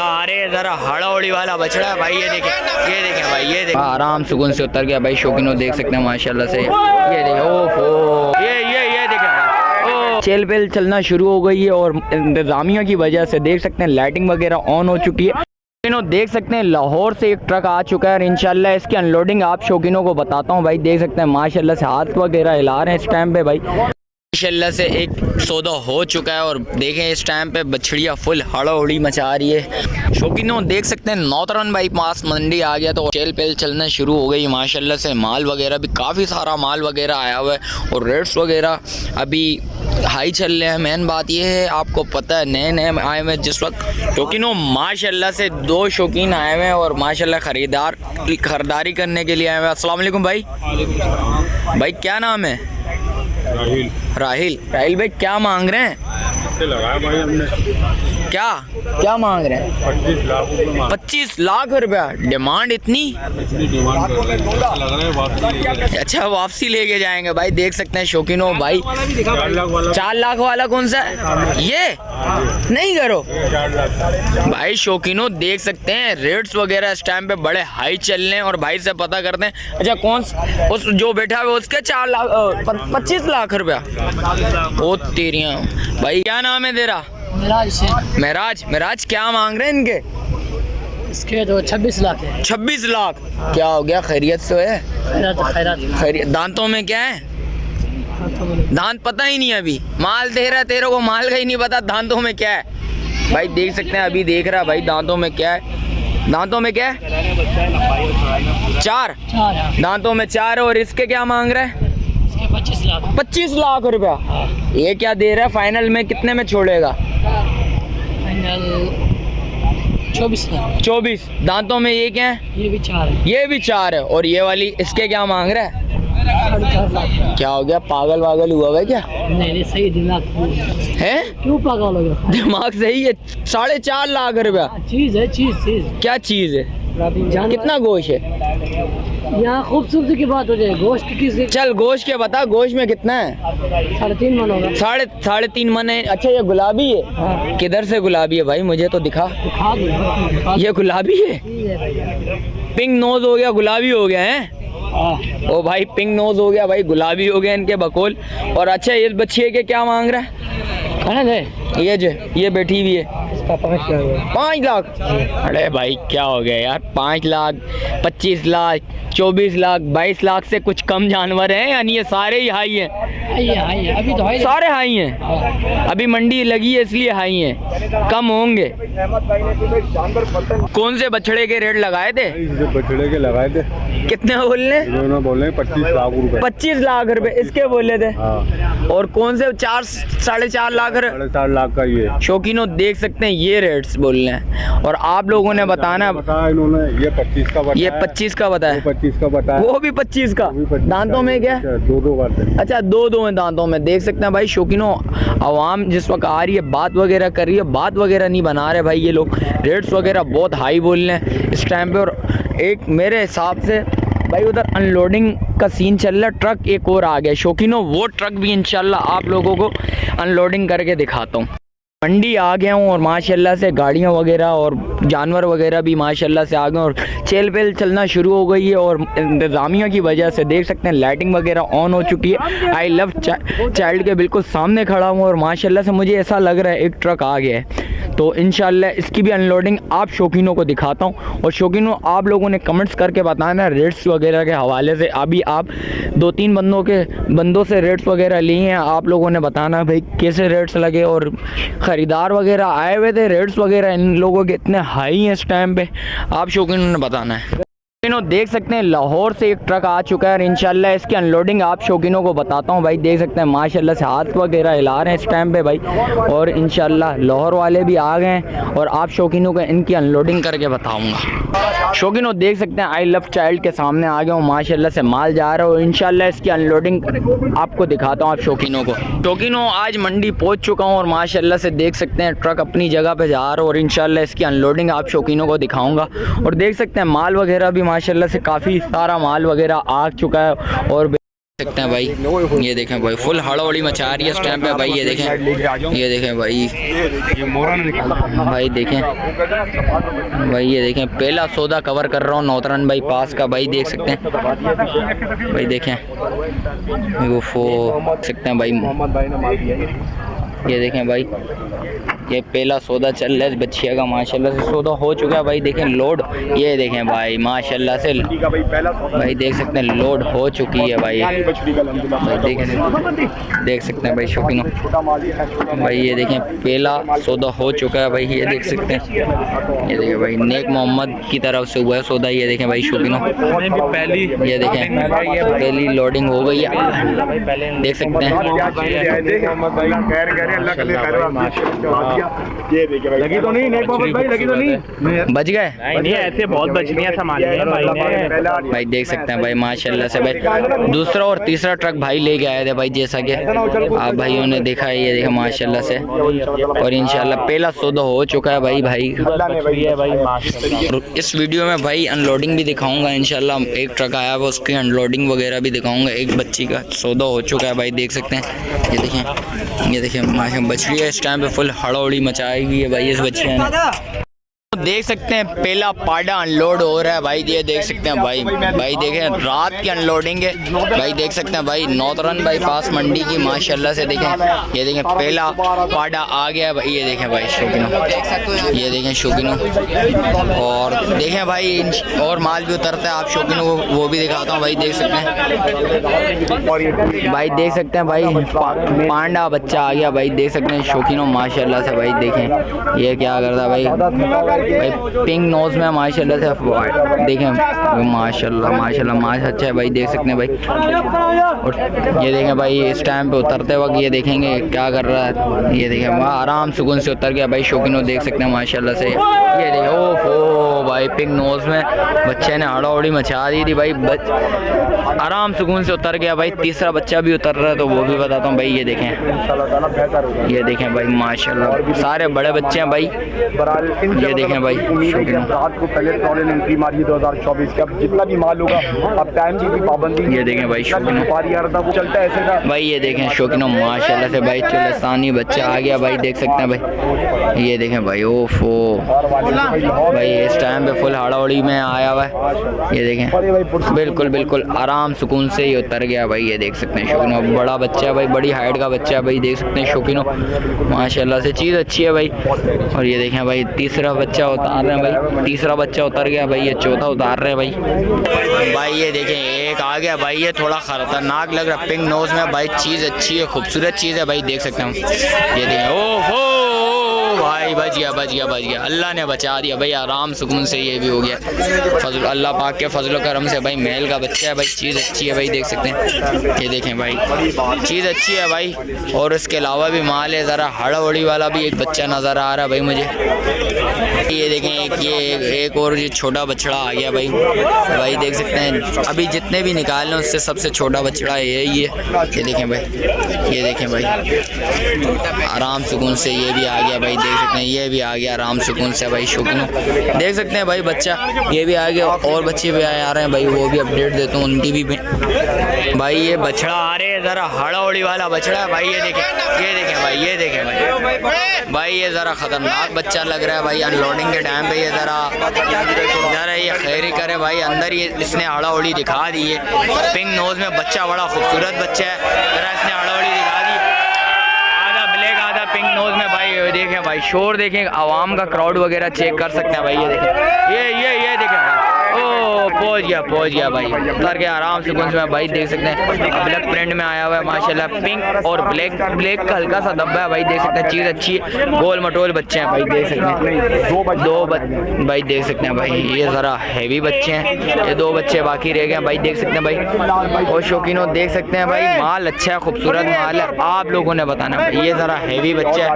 अरे जरा हड़ौड़ी वाला बछड़ा है भाई, ये देखें भाई, ये देखें आराम सुकून से उतर गया भाई। शौकीनों देख सकते हैं माशाल्लाह से, ये देखें ओफो, ये देखें चेल पेल चलना शुरू हो गई है और इंतजामिया की वजह से देख सकते हैं लाइटिंग वगैरह ऑन हो चुकी है। शौकीनों देख सकते हैं लाहौर से एक ट्रक आ चुका है और इंशाल्लाह इसकी अनलोडिंग आप शौकीनों को बताता हूँ भाई। देख सकते हैं माशाल्लाह से हाथ वगैरह हिला रहे हैं इस टाइम पे भाई। माशाल्लाह से एक सौदा हो चुका है और देखें इस टाइम पे बछड़िया फुल हड़ौड़ी मचा रही है। शौकीनों देख सकते हैं नौतरन भाई पास मंडी आ गया तो चेल पेल चलना शुरू हो गई माशाल्लाह से। माल वगैरह भी काफ़ी सारा माल वगैरह आया हुआ है और रेट्स वगैरह अभी हाई चल रहे हैं। मेन बात यह है, आपको पता है नए आए हुए जिस वक्त शौकीनों माशाल्लाह से 2 शौकीन आए हुए हैं और माशाल्लाह खरीदारी करने के लिए आए हुए हैं। अस्सलाम वालेकुम भाई। भाई क्या नाम है? राहिल भाई क्या मांग रहे हैं? लगाया भाई हमने। क्या मांग रहे हैं? 25 लाख रुपया डिमांड इतनी डिमांड लग रहा है वापसी। अच्छा वापसी लेके जाएंगे भाई। देख सकते हैं शौकीनों भाई 4 लाख वाला कौन सा है? ये नहीं करो भाई। शौकीनों देख सकते हैं रेट्स वगैरह इस टाइम पे बड़े हाई चल रहे हैं और भाई से पता करते हैं। अच्छा कौन उस जो बैठा हुआ उसके 4 लाख 25 लाख रुपया? ओ तेरियां भाई। क्या नाम है तेरा? महराज क्या मांग रहे हैं इनके? इसके तो 26 लाख है। 26 लाख क्या हो गया? खैरियत से है? खैरियत। दांतों में क्या है? दांत पता ही नहीं अभी। माल दे रहा तेरे को, माल का ही नहीं पता दांतों में क्या है भाई। देख सकते हैं अभी देख रहा भाई दांतों में क्या है। दांतों में क्या है? 4 दांतों में 4 और इसके क्या मांग रहा है? 25 लाख रुपया। ये क्या दे रहा है? फाइनल में कितने में छोड़ेगा? 24। दांतों में ये क्या है? ये भी 4 है। ये भी 4 है और ये वाली इसके क्या मांग रहा है? 4.5 क्या हो गया? पागल हुआ है क्या? नहीं सही दिमाग है। क्यों पागल हो गया? दिमाग सही है। 4.5 लाख रुपया चीज है चीज। क्या चीज है? कितना गोश्त है? यहाँ खूबसूरती की बात हो जाए, गोश्त किस? चल गोश्त के बता, गोश्त में कितना है? 3.5 मन होगा। 3.5 मन है। अच्छा ये गुलाबी है? हाँ। किधर से गुलाबी है भाई? मुझे तो दिखा दो। ये गुलाबी है? पिंक नोज हो गया, गुलाबी हो गया है। ओ भाई पिंक नोज हो गया भाई, गुलाबी हो गया इनके बकोल। और अच्छा ये बच्चे के क्या मांग रहा है? ये बैठी हुई है 5 लाख। अरे भाई क्या हो गया यार? 5 लाख 25 लाख 24 लाख 22 लाख से कुछ कम जानवर हैं यानी ये सारे ही हाई हैं? अभी तो सारे हाई हैं। अभी मंडी लगी है इसलिए हाई हैं, कम होंगे। कौन से बछड़े के रेट लगाए थे? बछड़े के लगाए थे। कितने बोलने? बोले 25 लाख रुपए। 25 लाख रुपए इसके बोले थे। हाँ। और कौन से 4.5 लाख? 4.5 लाख का ये। शौकीनों देख सकते हैं ये रेट्स बोल रहे हैं और आप लोगों ने बताना इन्होंने ये 25 का बताया। ये 25 का बताया। 25 का बताया। वो भी 25 का। दांतों में क्या? 2 बार। अच्छा 2 हैं दांतों में। देख सकते हैं भाई शौकीनों आवाम जिस वक्त आ रही है बात वगैरह कर रही है, बात वगैरह नहीं बना रहे भाई ये लोग। रेट्स वगैरह बहुत हाई बोल रहे हैं इस टाइम पे। और एक मेरे हिसाब से भाई उधर अनलोडिंग का सीन चल रहा है। ट्रक एक और आ गया शौकीनों, वो ट्रक भी इंशाल्लाह आप लोगों को अनलोडिंग करके दिखाता हूँ। मंडी आ गया हूँ और माशाल्लाह से गाड़ियाँ वगैरह और जानवर वगैरह भी माशाल्लाह से आ गए और चेल पेल चलना शुरू हो गई है और इंतज़ामिया की वजह से देख सकते हैं लाइटिंग वगैरह ऑन हो चुकी है। आई लव चाइल्ड के बिल्कुल सामने खड़ा हूँ और माशाल्लाह से मुझे ऐसा लग रहा है एक ट्रक आ गया है तो इंशाल्लाह इसकी भी अनलोडिंग आप शौकीनों को दिखाता हूँ। और शौकीनों आप लोगों ने कमेंट्स करके बताना रेट्स वगैरह के हवाले से। अभी आप 2-3 बंदों से रेट्स वगैरह लिए हैं, आप लोगों ने बताना भाई कैसे रेट्स लगे और ख़रीदार वगैरह आए हुए थे। रेट्स वगैरह इन लोगों के इतने हाई हैं इस टाइम पे, आप शौकीनों ने बताना है। शौकीनों देख सकते हैं लाहौर से एक ट्रक आ चुका है और इंशाल्लाह इसकी अनलोडिंग आप शौकीनों को बताता हूं भाई। देख सकते हैं माशाल्लाह से हाथ वगैरह हिला रहे हैं इस टाइम पे भाई और इंशाल्लाह लाहौर वाले भी आ गए हैं और आप शौकीनों को इनकी अनलोडिंग करके बताऊंगा। शौकीनों देख सकते हैं आई लव चाइल्ड के सामने आ गया हूँ, माशाल्लाह से माल जा रहा है और इंशाल्लाह इसकी अनलोडिंग आपको दिखाता हूँ आप शौकीनों को। शौकीनों आज मंडी पहुँच चुका हूँ और माशाल्लाह से देख सकते हैं ट्रक अपनी जगह पर जा रहा है और इंशाल्लाह इसकी अनलोडिंग आप शौकीनों को दिखाऊँगा। और देख सकते हैं माल वगैरह भी माशाल्लाह से काफ़ी सारा माल वगैरह आ चुका है और सकते हैं भाई, ये देखें भाई फुल हड़बड़ी मचा रही है इस टाइम पे भाई। ये देखें भाई, भाई देखें भाई, ये देखें पहला सौदा कवर कर रहा हूँ नौतरन भाई पास का भाई, देख सकते हैं भाई। देखें वो सकते हैं भाई, ये देखें भाई, ये पहला सौदा चल रहा है बच्चिया का, माशाल्लाह से सौदा हो चुका है भाई। देखें लोड, ये देखें भाई माशाल्लाह से भाई, देख सकते हैं लोड हो चुकी है भाई। देख सकते हैं भाई शौकीनों भाई, ये देखें पहला सौदा हो चुका है भाई, ये देख सकते हैं। ये देखें भाई नेक मोहम्मद की तरफ से हुआ है सौदा, ये देखें भाई शौकीनों, ये देखें पहली लोडिंग हो गई है, देख सकते हैं। लगी तो नहीं भाई, लगी तो नहीं, बच गए नहीं ऐसे बहुत बचनियां संभाली है भाई, देख सकते हैं भाई माशाल्लाह से भाई। दूसरा और तीसरा ट्रक भाई लेके आए थे भाई, जैसा कि आप भाइयों ने देखा है, ये देखा माशाल्लाह से। और इंशाल्लाह पहला सौदा हो चुका है भाई। और इस वीडियो में भाई अनलोडिंग भी दिखाऊंगा इंशाल्लाह, एक ट्रक आया हुआ उसकी अनलोडिंग वगैरह भी दिखाऊंगा। एक बच्ची का सौदा हो चुका है भाई, देख सकते हैं। ये देखें माशा बछड़ी है इस टाइम पे फुल हड़ौड़ी मचाई हुई है भाई इस बच्ची ने। देख सकते हैं पहला पाडा अनलोड हो रहा है भाई, ये देख सकते हैं भाई। भाई देखें रात की अनलोडिंग है भाई, देख सकते हैं भाई नौतरन भाई पास मंडी की माशाल्लाह से। देखें ये देखें पहला पाडा आ गया है भाई, ये देखें भाई शौकीनों, ये देखें शौकीनों। और देखें भाई और माल भी उतरता है, आप शौकीनों को वो भी दिखाता हूँ भाई, देख सकते हैं भाई, देख सकते हैं भाई पांडा बच्चा आ गया भाई, देख सकते हैं शौकीनों माशाल्लाह से भाई। देखें ये क्या करता है भाई, भाई पिंक नोज में माशाल्लाह से, देखें माशाल्लाह माश अच्छा है भाई, देख सकते हैं भाई। और ये देखें भाई इस टाइम पे उतरते वक्त ये देखेंगे क्या कर रहा है, ये देखें वहाँ आराम सुकून से उतर गया भाई शौकीनों, देख सकते हैं माशाल्लाह से। ये देखें ओ भाई पिंक नोज में बच्चे ने हड़ौड़ी मचा दी थी भाई, आराम सुकून से उतर गया भाई। तीसरा बच्चा भी उतर रहा है तो वो भी बताता हूँ भाई। ये देखें भाई माशाल्लाह सारे बड़े बच्चे हैं भाई, ये देखें भाई रात को पहले ट्रॉली ने एंट्री मारी 2024 का, जितना भी माल होगा अब टाइम की भी पाबंदी। ये देखें भाई शौकीनों वो चलता है ऐसे का भाई, ये देखें शौकीनों माशाल्लाह से भाई चुलस्तानी बच्चा आ गया भाई, देख सकते हैं भाई। ये देखें भाई ओफो भाई इस टाइम पे फुल हड़ौड़ी में आया हुआ है, ये देखें बिल्कुल बिल्कुल आराम सुकून से ही उतर गया भाई, ये देख सकते हैं शौकीनों। बड़ा बच्चा है भाई, बड़ी हाइट का बच्चा है भाई, देख सकते हैं शौकीनों माशाल्लाह से, चीज़ अच्छी है भाई। और ये देखें भाई तीसरा बच्चा उतार रहे हैं भाई, तीसरा बच्चा उतर गया भाई, ये चौथा उतार रहे हैं भाई। भाई ये देखें एक आ गया भाई, ये थोड़ा खतरनाक लग रहा है पिंक नोज में भाई, चीज़ अच्छी है खूबसूरत चीज़ है भाई, देख सकते हैं। ये देखें ओहो भाई बच गया अल्लाह ने बचा दिया भाई, आराम सुकून से ये भी हो गया फजल अल्लाह पाक के फजल करम से भाई। मेल का बच्चा है भाई, चीज़ अच्छी है भाई, देख सकते हैं। ये देखें भाई चीज़ अच्छी है भाई। और इसके अलावा भी माल है, ज़रा हड़बड़ी वाला भी एक बच्चा नज़र आ रहा है भाई मुझे। ये देखें एक और ये छोटा बछड़ा आ गया भाई, भाई देख सकते हैं। अभी जितने भी निकालने उससे सबसे छोटा बछड़ा यही है, ये देखें भाई, ये देखें भाई आराम सुकून से ये भी आ गया भाई, देख सकते हैं। ये भी आ गया आराम सुकून से भाई शौकीनों, देख सकते हैं भाई बच्चा ये भी आ गया। और बच्चे भी आ रहे हैं भाई, वो भी अपडेट देता हूँ उनकी भी भाई। ये बछड़ा आ रहे हैं, ज़रा हड़ौड़ी वाला बछड़ा है भाई, ये देखें भाई, ये देखें भाई ये ज़रा ख़तरनाक बच्चा लग रहा है भाई। अनलोडिंग के टाइम पे ये ज़रा ये खैरी करे भाई, अंदर ये इसने हड़ौड़ी दिखा दी है। पिंक नोज में बच्चा बड़ा खूबसूरत बच्चा है, ज़रा इसने हड़ौड़ी दिखा दी, आधा ब्लैक आधा पिंक नोज में भाई। देखें भाई शोर देखें, आवाम का क्राउड वगैरह चेक कर सकते हैं भाई। ये देखें ये देखें भाई, ओ पहुंच गया भाई, उतर के आराम से कुछ में भाई, देख सकते हैं। ब्लैक प्रिंट में आया हुआ है माशाल्लाह, पिंक और ब्लैक का हल्का सा धब्बा है भाई, देख सकते हैं। चीज़ अच्छी है, गोल मटोल बच्चे हैं भाई, देख सकते हैं। दो भाई देख सकते हैं भाई, ये ज़रा हैवी बच्चे हैं, ये दो बच्चे बाकी रह गए भाई, देख सकते हैं भाई। और शौकीनों देख सकते हैं भाई माल अच्छा है, खूबसूरत माल है, आप लोगों ने बताना भाई। ये ज़रा हैवी बच्चा है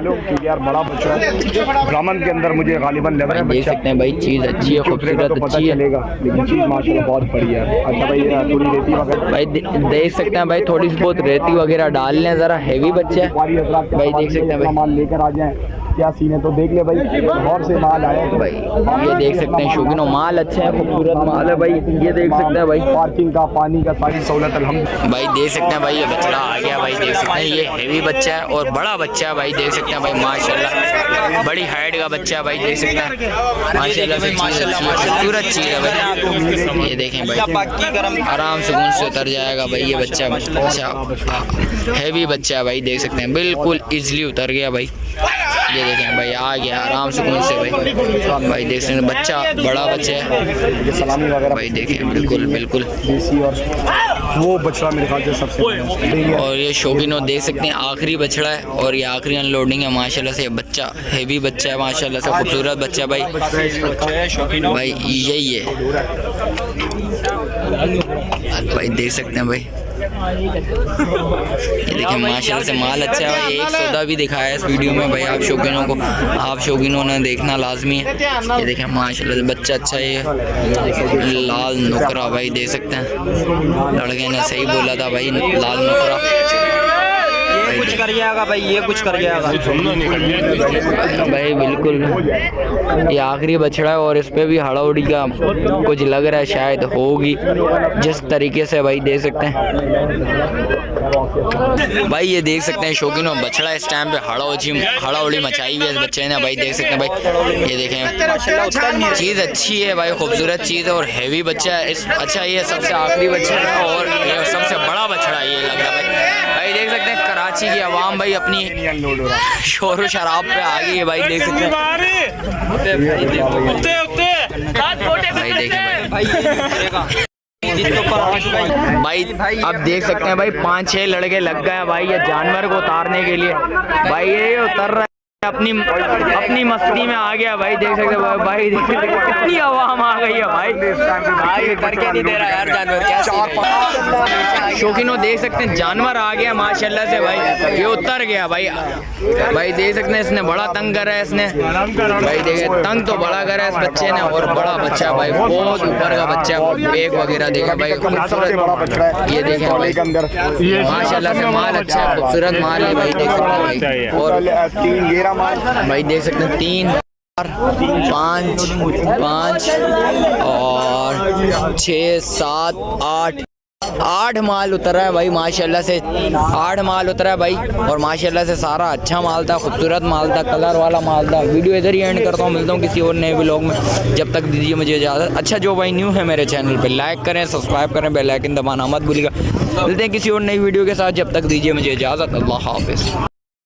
यार, बड़ा बच्चा ब्राह्मण के अंदर मुझे गालिबन लग रहा है, देख सकते हैं भाई। चीज़ अच्छी है, खूबसूरत अच्छी है, लेकिन चीज़ माशाल्लाह बहुत बढ़िया है। अच्छा भाई थोड़ी रेती वगैरह भाई देख सकते हैं भाई, थोड़ी बहुत रेती वगैरह डाल लें, ज़रा हैवी बच्चा है भाई, देख सकते हैं भाई। माल लेकर आ जाएं क्या सीन है, तो देख ले भाई और से माल आया तो भाई ये देख सकते हैं शौकीनों, माल अच्छे हैं, खूबसूरत माल है भाई। ये देख सकते हैं भाई, पार्किंग का, पानी का सारी सहूलत अल्हम्दुलिल्लाह। भाई देख सकते हैं भाई, ये बछड़ा आ गया भाई। देख सकते हैं ये हेवी बच्चा है और बड़ा बच्चा है भाई। देख सकते हैं भाई माशाल्लाह बड़ी हाइट का बच्चा है भाई। देख सकते हैं माशाल्लाह से खूबसूरत चीज़ है भाई। ये देखें भाई, आराम सुकून से उतर जाएगा भाई ये बच्चा। अच्छा हैवी बच्चा है भाई। देख सकते हैं बिल्कुल इजीली उतर गया भाई। ये देखें भाई आ गया आराम सुकून से भाई। भाई देख सकते हैं बच्चा बड़ा बच्चा है सलामी वगैरह भाई। देखें बिल्कुल बिल्कुल देसी और वो बछड़ा मेरे ख्याल से सबसे। और ये शौकीनों देख सकते हैं आखिरी बछड़ा है और ये आखिरी अनलोडिंग है माशाल्लाह से। बच्चा हेवी बच्चा है माशाल्लाह से, खूबसूरत बच्चा है भाई। भाई यही है भाई, देख सकते हैं भाई। ये देखिए माशाल्लाह से माल अच्छा है भाई। एक सौदा भी दिखाया है इस वीडियो में भाई। आप शौकीनों ने देखना लाजमी है। ये देखें माशाल्लाह से बच्चा अच्छा है, ये लाल नुकरा भाई। देख सकते हैं लड़के ने सही बोला था भाई, लाल नुकरा। ये कुछ कर जाएगा भाई, ये कुछ कर जाएगा भाई बिल्कुल। ये आखिरी बछड़ा है और इस पे भी हड़ौड़ी का कुछ लग रहा है, शायद होगी जिस तरीके से भाई। देख सकते हैं भाई, ये देख सकते हैं शौकीनों बछड़ा इस टाइम पे हड़ौड़ी मचाई हुई है इस बच्चे ने भाई। देख सकते हैं भाई, ये देखें चीज़ अच्छी है भाई, खूबसूरत चीज़ है और हैवी बच्चा है। अच्छा ये सबसे आखिरी बच्चा है और ये सबसे बड़ा बछड़ा ये लग रहा है भाई। देख सकते हैं कराची की आवाम भाई अपनी शोर शराब पे आ गई है भाई। देख सकते हैं भाई, देखें भाई अब देख सकते हैं भाई 5-6 लड़के लग गए हैं भाई ये जानवर को उतारने के लिए भाई। ये उतर रहा है अपनी मस्ती में आ गया भाई। देख सकते हैं भाई कितनी आवाम आ गई है भाई। भाई करके नहीं दे रहा यार जानवर, क्या शौकीनों देख सकते हैं जानवर आ गया माशाल्लाह से भाई। ये उतर गया भाई। भाई देख सकते हैं इसने बड़ा तंग करा है इसने भाई। देखे तंग तो बड़ा करा है इस बच्चे ने और बड़ा बच्चा भाई, बहुत ऊपर का बच्चा। बैग वगैरह देखे भाई, खूबसूरत। ये देखें भाई माशाल्लाह से माल अच्छा है, खूबसूरत माल है भाई। देख सकते हैं भाई और भाई देख सकते हैं 3 4 5 और 6 7 8 माल उतरा है भाई माशाल्लाह से। 8 माल उतरा है भाई और माशाल्लाह से सारा अच्छा माल था, खूबसूरत माल था, कलर वाला माल था। वीडियो इधर ही एंड करता हूँ, मिलता हूँ किसी और नए व्लॉग में। जब तक दीजिए मुझे इजाज़त। अच्छा जो भाई न्यू है मेरे चैनल पे लाइक करें, सब्सक्राइब करें, बेल आइकन दबाना मत भूलिएगा। मिलते हैं किसी और नई वीडियो के साथ, जब तक दीजिए मुझे इजाज़त। अल्लाह हाफ़िज़।